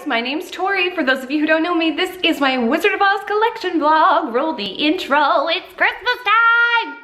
guys, my name's Tori. For those of you who don't know me, this is my Wizard of Oz collection vlog. Roll the intro, it's Christmas time!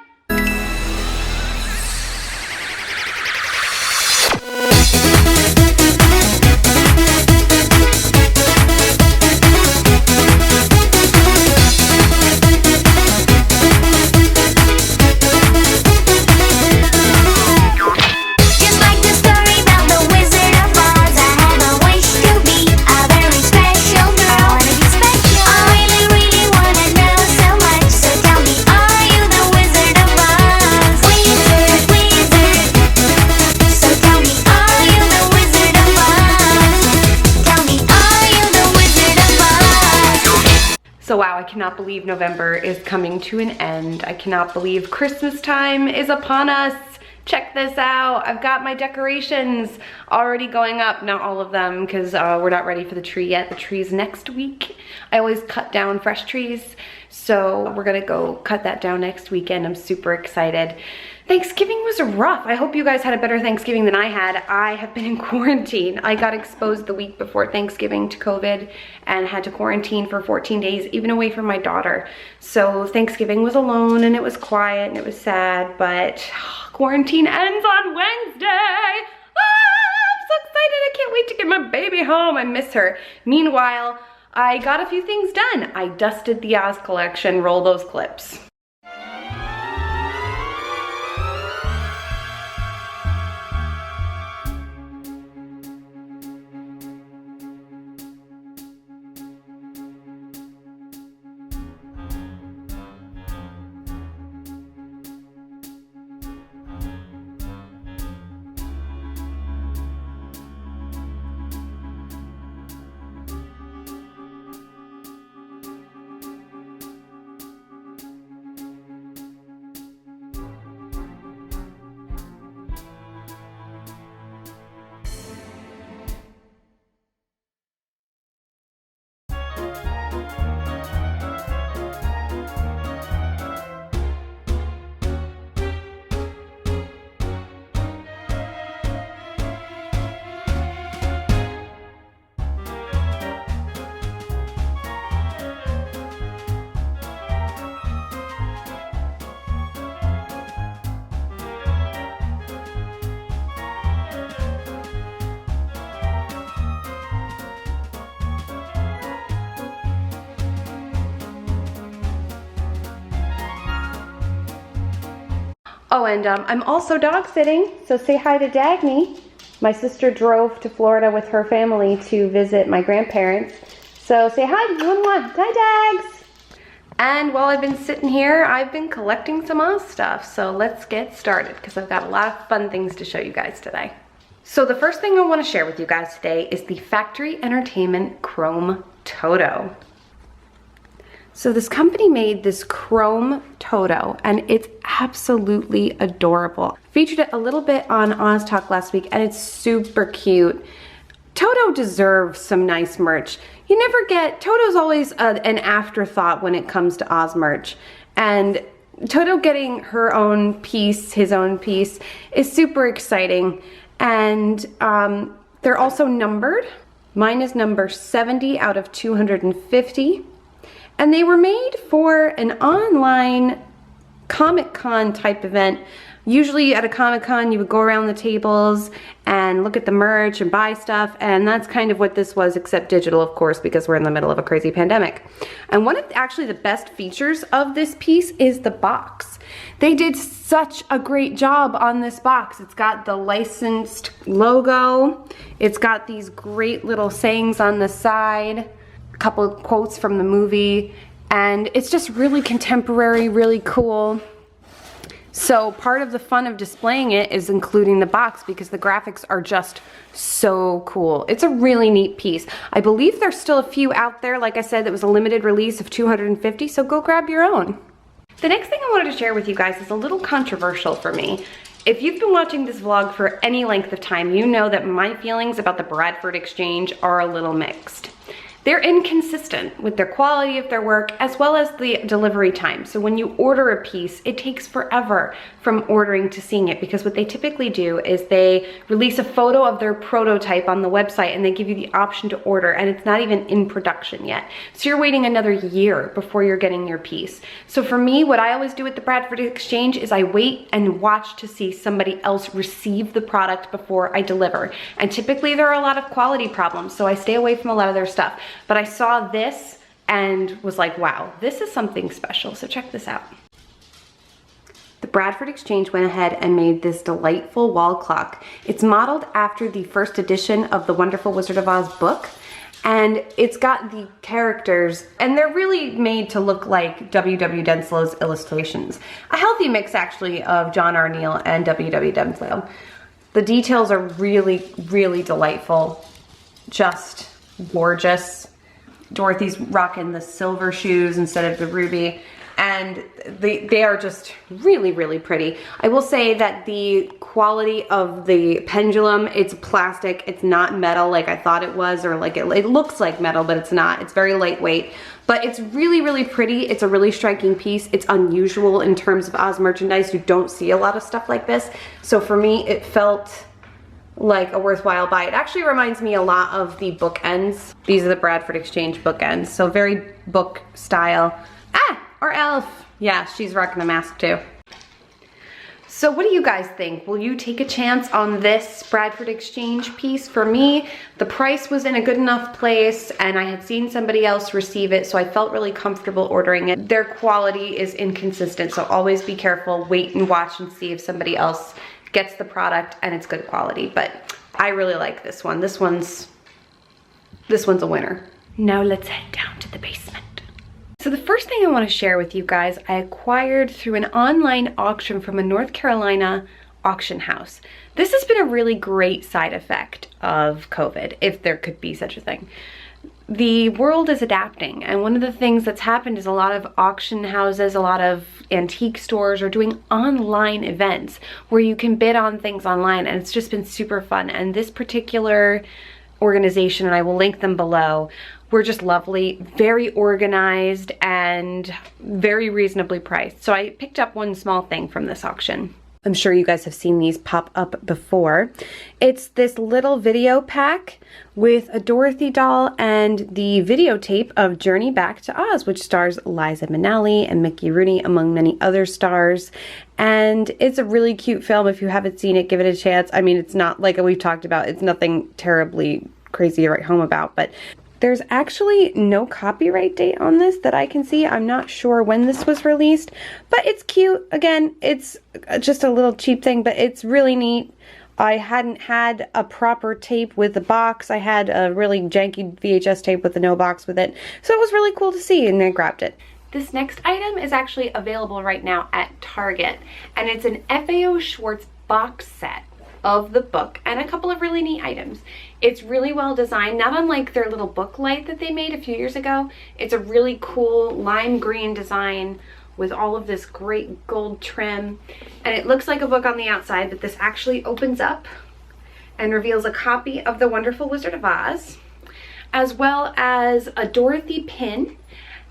So wow, I cannot believe November is coming to an end. I cannot believe Christmas time is upon us. Check this out. I've got my decorations already going up. Not all of them because we're not ready for the tree yet. The tree's next week. I always cut down fresh trees. So we're gonna go cut that down next weekend. I'm super excited. Thanksgiving was rough. I hope you guys had a better Thanksgiving than I had. I have been in quarantine. I got exposed the week before Thanksgiving to COVID and had to quarantine for 14 days, even away from my daughter. So Thanksgiving was alone and it was quiet and it was sad, but quarantine ends on Wednesday. I'm so excited. I can't wait to get my baby home. I miss her. Meanwhile, I got a few things done. I dusted the Oz collection. Roll those clips. Oh, and I'm also dog sitting, so say hi to Dagny. My sister drove to Florida with her family to visit my grandparents. So say hi, one. Hi, Dags. And while I've been sitting here, I've been collecting some Oz stuff. So let's get started, because I've got a lot of fun things to show you guys today. So the first thing I want to share with you guys today is the Factory Entertainment Chrome Toto. So this company made this chrome Toto and it's absolutely adorable. Featured it a little bit on Oz Talk last week and it's super cute. Toto deserves some nice merch. You never get, Toto's always an afterthought when it comes to Oz merch. And Toto getting her own piece, his own piece, is super exciting. And they're also numbered. Mine is number 70 out of 250. And they were made for an online Comic-Con type event. Usually at a Comic-Con you would go around the tables and look at the merch and buy stuff, and that's kind of what this was, except digital, of course, because we're in the middle of a crazy pandemic. And one of actually the best features of this piece is the box. They did such a great job on this box. It's got the licensed logo. It's got these great little sayings on the side. Couple of quotes from the movie, and it's just really contemporary, really cool. So part of the fun of displaying it is including the box because the graphics are just so cool. It's a really neat piece. I believe there's still a few out there. Like I said, it was a limited release of 250, so go grab your own. The next thing I wanted to share with you guys is a little controversial for me. If you've been watching this vlog for any length of time, you know that my feelings about the Bradford Exchange are a little mixed. they're inconsistent with their quality of their work as well as the delivery time. So when you order a piece, it takes forever from ordering to seeing it, because what they typically do is they release a photo of their prototype on the website and they give you the option to order, and it's not even in production yet. So you're waiting another year before you're getting your piece. So for me, what I always do with the Bradford Exchange is I wait and watch to see somebody else receive the product before I deliver. And typically there are a lot of quality problems, so I stay away from a lot of their stuff. But I saw this and was like, wow, this is something special. So check this out. The Bradford Exchange went ahead and made this delightful wall clock. It's modeled after the first edition of the Wonderful Wizard of Oz book, and it's got the characters, and they're really made to look like W.W. Denslow's illustrations. A healthy mix, actually, of John R. Neal and W.W. Denslow. The details are really, really delightful. Just gorgeous. Dorothy's rocking the silver shoes instead of the ruby. And they are just really, really pretty. I will say that the quality of the pendulum, it's plastic, it's not metal like I thought it was, or like it looks like metal, but it's not. It's very lightweight, but it's really, really pretty. It's a really striking piece. It's unusual in terms of Oz merchandise. You don't see a lot of stuff like this. So for me, it felt like a worthwhile buy. It actually reminds me a lot of the bookends. These are the Bradford Exchange bookends, so very book style. Or Elf. Yeah, she's rocking a mask too. So what do you guys think? Will you take a chance on this Bradford Exchange piece? For me, the price was in a good enough place and I had seen somebody else receive it, so I felt really comfortable ordering it. Their quality is inconsistent, so always be careful. Wait and watch and see if somebody else gets the product and it's good quality. But I really like this one. This one's a winner. Now let's head down to the basement. So the first thing I want to share with you guys, I acquired through an online auction from a North Carolina auction house. This has been a really great side effect of COVID, if there could be such a thing. The world is adapting, and one of the things that's happened is a lot of auction houses, a lot of antique stores are doing online events where you can bid on things online, and it's just been super fun. And this particular organization, and I will link them below, were just lovely, very organized, and very reasonably priced. So I picked up one small thing from this auction. I'm sure you guys have seen these pop up before. It's this little video pack with a Dorothy doll and the videotape of Journey Back to Oz, which stars Liza Minnelli and Mickey Rooney, among many other stars. And it's a really cute film. If you haven't seen it, give it a chance. I mean, it's not like we've talked about, it's nothing terribly crazy to write home about, but there's actually no copyright date on this that I can see. I'm not sure when this was released, but it's cute. Again, it's just a little cheap thing, but it's really neat. I hadn't had a proper tape with the box. I had a really janky VHS tape with the no box with it. So it was really cool to see, and I grabbed it. This next item is actually available right now at Target, and it's an FAO Schwarz box set of the book and a couple of really neat items. It's really well designed, not unlike their little book light that they made a few years ago. It's a really cool lime green design with all of this great gold trim, and it looks like a book on the outside, but this actually opens up and reveals a copy of The Wonderful Wizard of Oz, as well as a Dorothy pin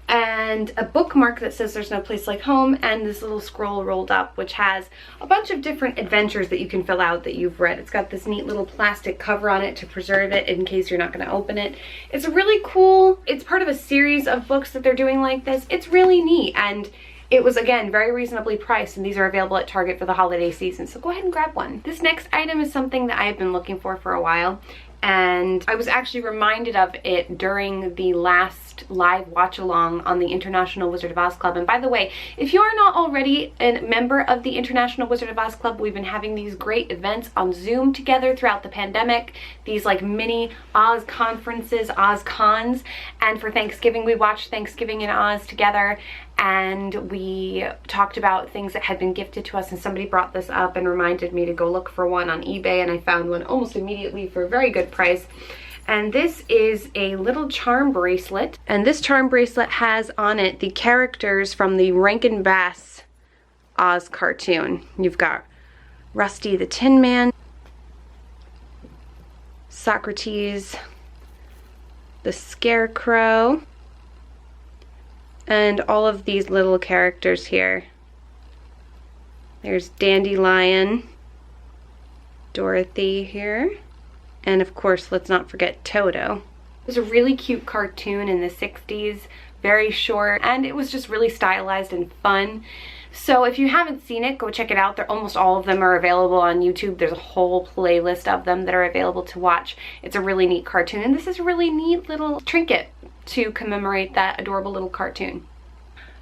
and a bookmark that says There's No Place Like Home, and this little scroll rolled up which has a bunch of different adventures that you can fill out that you've read. It's got this neat little plastic cover on it to preserve it in case you're not going to open it. It's a really cool, it's part of a series of books that they're doing like this. It's really neat, and it was, again, very reasonably priced, and these are available at Target for the holiday season, so go ahead and grab one. This next item is something that I have been looking for a while, and I was actually reminded of it during the last live watch along on the International Wizard of Oz Club. And by the way, if you are not already a member of the International Wizard of Oz Club, we've been having these great events on Zoom together throughout the pandemic, these like mini Oz conferences, Oz cons, and for Thanksgiving we watched Thanksgiving in Oz together, and we talked about things that had been gifted to us, and somebody brought this up and reminded me to go look for one on eBay, and I found one almost immediately for a very good price. And this is a little charm bracelet, and this charm bracelet has on it the characters from the Rankin Bass Oz cartoon. You've got Rusty the Tin Man, Socrates, the Scarecrow, and all of these little characters here. There's Dandelion, Dorothy here, and of course, let's not forget Toto. It was a really cute cartoon in the 60s, very short, and it was just really stylized and fun. So if you haven't seen it, go check it out. Almost all of them are available on YouTube. There's a whole playlist of them that are available to watch. It's a really neat cartoon, and this is a really neat little trinket to commemorate that adorable little cartoon.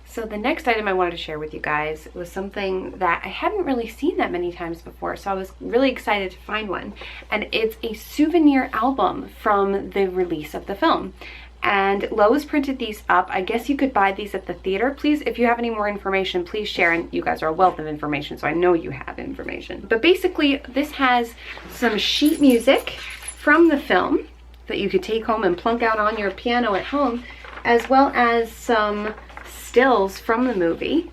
So the next item I wanted to share with you guys was something that I hadn't really seen that many times before, so I was really excited to find one. And it's a souvenir album from the release of the film. And Lowe's printed these up. I guess you could buy these at the theater. Please, if you have any more information, please share. And you guys are a wealth of information, so I know you have information. But basically, this has some sheet music from the film that you could take home and plunk out on your piano at home, as well as some stills from the movie.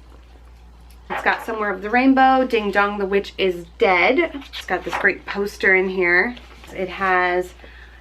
It's got Somewhere of the Rainbow, Ding Dong, the Witch is Dead. It's got this great poster in here. It has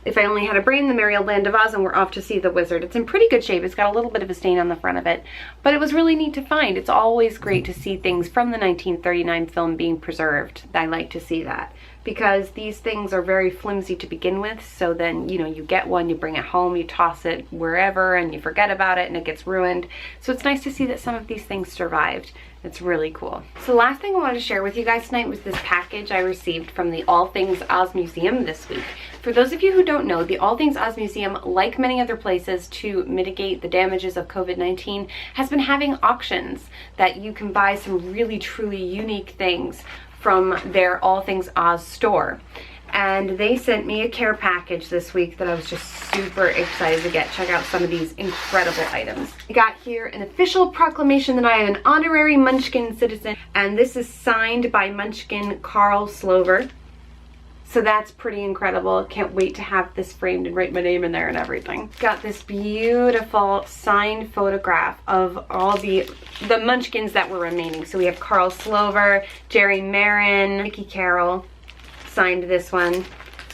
If I Only Had a Brain, The Merry Old Land of Oz, and We're Off to See the Wizard. It's in pretty good shape. It's got a little bit of a stain on the front of it, but it was really neat to find. It's always great to see things from the 1939 film being preserved. I like to see that, because these things are very flimsy to begin with, so then, you know, you get one, you bring it home, you toss it wherever, and you forget about it, and it gets ruined. So it's nice to see that some of these things survived. It's really cool. So the last thing I wanted to share with you guys tonight was this package I received from the All Things Oz Museum this week. For those of you who don't know, the All Things Oz Museum, like many other places to mitigate the damages of COVID-19, has been having auctions that you can buy some really truly unique things from their All Things Oz store. And they sent me a care package this week that I was just super excited to get. Check out some of these incredible items. I got here an official proclamation that I am an honorary Munchkin citizen, and this is signed by Munchkin Carl Slover. So that's pretty incredible. Can't wait to have this framed and write my name in there and everything. Got this beautiful signed photograph of all the Munchkins that were remaining. So we have Carl Slover, Jerry Marin, Mickey Carroll signed this one.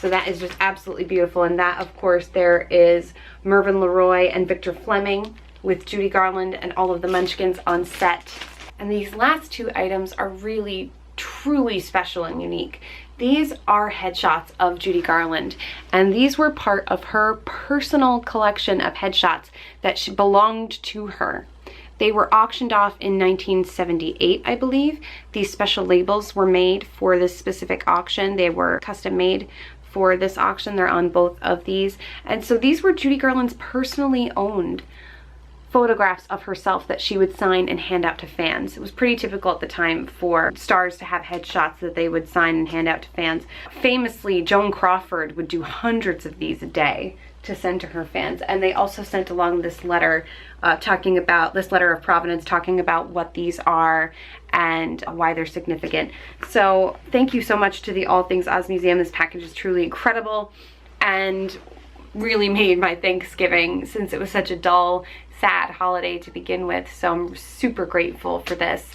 So that is just absolutely beautiful. And that, of course, there is Mervyn LeRoy and Victor Fleming with Judy Garland and all of the Munchkins on set. And these last two items are really, truly special and unique. These are headshots of Judy Garland, and these were part of her personal collection of headshots that belonged to her. They were auctioned off in 1978, I believe. These special labels were made for this specific auction. They were custom made for this auction. They're on both of these. And so these were Judy Garland's personally owned photographs of herself that she would sign and hand out to fans. It was pretty typical at the time for stars to have headshots that they would sign and hand out to fans. Famously, Joan Crawford would do hundreds of these a day to send to her fans. And they also sent along this letter this letter of provenance, talking about what these are and why they're significant. So thank you so much to the All Things Oz Museum. This package is truly incredible and really made my Thanksgiving, since it was such a dull, sad holiday to begin with. So I'm super grateful for this.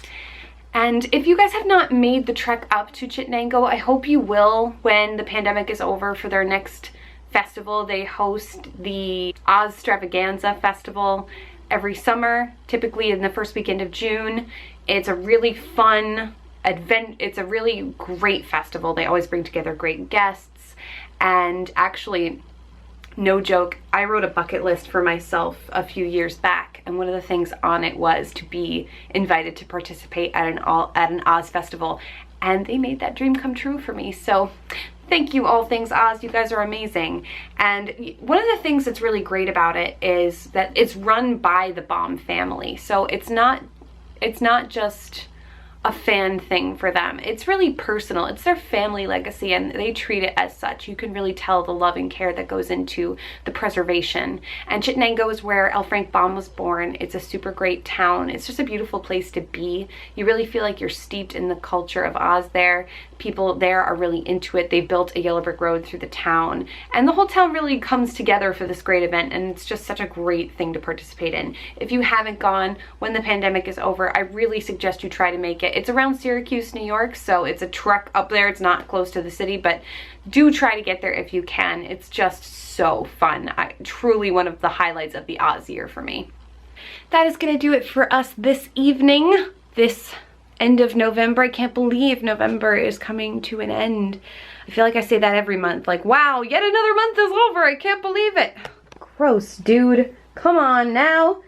And if you guys have not made the trek up to Chittenango, I hope you will when the pandemic is over for their next festival. They host the Ozstravaganza Festival every summer, typically in the first weekend of June. It's a really fun it's a really great festival. They always bring together great guests, and actually, no joke, I wrote a bucket list for myself a few years back, and one of the things on it was to be invited to participate at an Oz festival, and they made that dream come true for me. So thank you, All Things Oz. You guys are amazing. And one of the things that's really great about it is that it's run by the Baum family. So it's not just a fan thing for them. It's really personal. It's their family legacy, and they treat it as such. You can really tell the love and care that goes into the preservation. And Chittenango is where L. Frank Baum was born. It's a super great town. It's just a beautiful place to be. You really feel like you're steeped in the culture of Oz there. People there are really into it. They built a yellow brick road through the town, and the whole town really comes together for this great event, and it's just such a great thing to participate in. If you haven't gone when the pandemic is over, I really suggest you try to make it. it. It's around Syracuse, New York, so it's a trek up there. It's not close to the city, but do try to get there if you can. It's just so fun. Truly one of the highlights of the Oz year for me. That is gonna do it for us this evening, this end of November. I can't believe November is coming to an end. I feel like I say that every month, like, wow, yet another month is over. I can't believe it. Gross, dude. Come on now.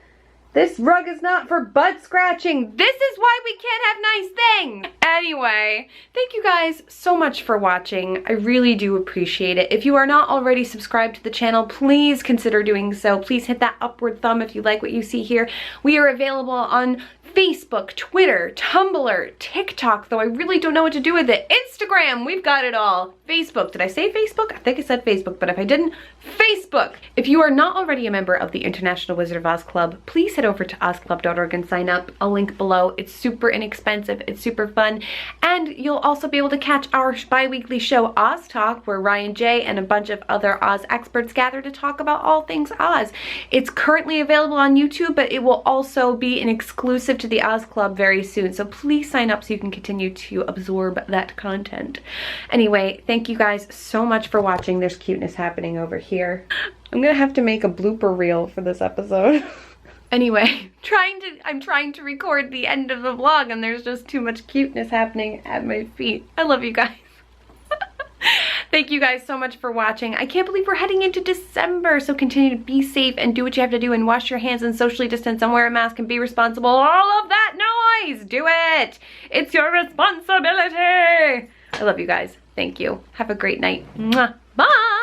This rug is not for butt scratching. This is why we can't have nice things. Anyway, thank you guys so much for watching. I really do appreciate it. If you are not already subscribed to the channel, please consider doing so. Please hit that upward thumb if you like what you see here. We are available on Facebook, Twitter, Tumblr, TikTok, though I really don't know what to do with it. Instagram, we've got it all. Facebook, did I say Facebook? I think I said Facebook, but if I didn't, Facebook. If you are not already a member of the International Wizard of Oz Club, please head over to ozclub.org and sign up. I'll link below. It's super inexpensive, it's super fun, and you'll also be able to catch our bi-weekly show, Oz Talk, where Ryan J and a bunch of other Oz experts gather to talk about all things Oz. It's currently available on YouTube, but it will also be an exclusive to the Oz Club very soon, so please sign up so you can continue to absorb that content. Anyway, thank you guys so much for watching. There's cuteness happening over here. I'm gonna have to make a blooper reel for this episode. Anyway, I'm trying to record the end of the vlog and there's just too much cuteness happening at my feet. I love you guys. Thank you guys so much for watching. I can't believe we're heading into December, so continue to be safe and do what you have to do and wash your hands and socially distance and wear a mask and be responsible. All of that noise, do it. It's your responsibility. I love you guys. Thank you. Have a great night. Mwah. Bye.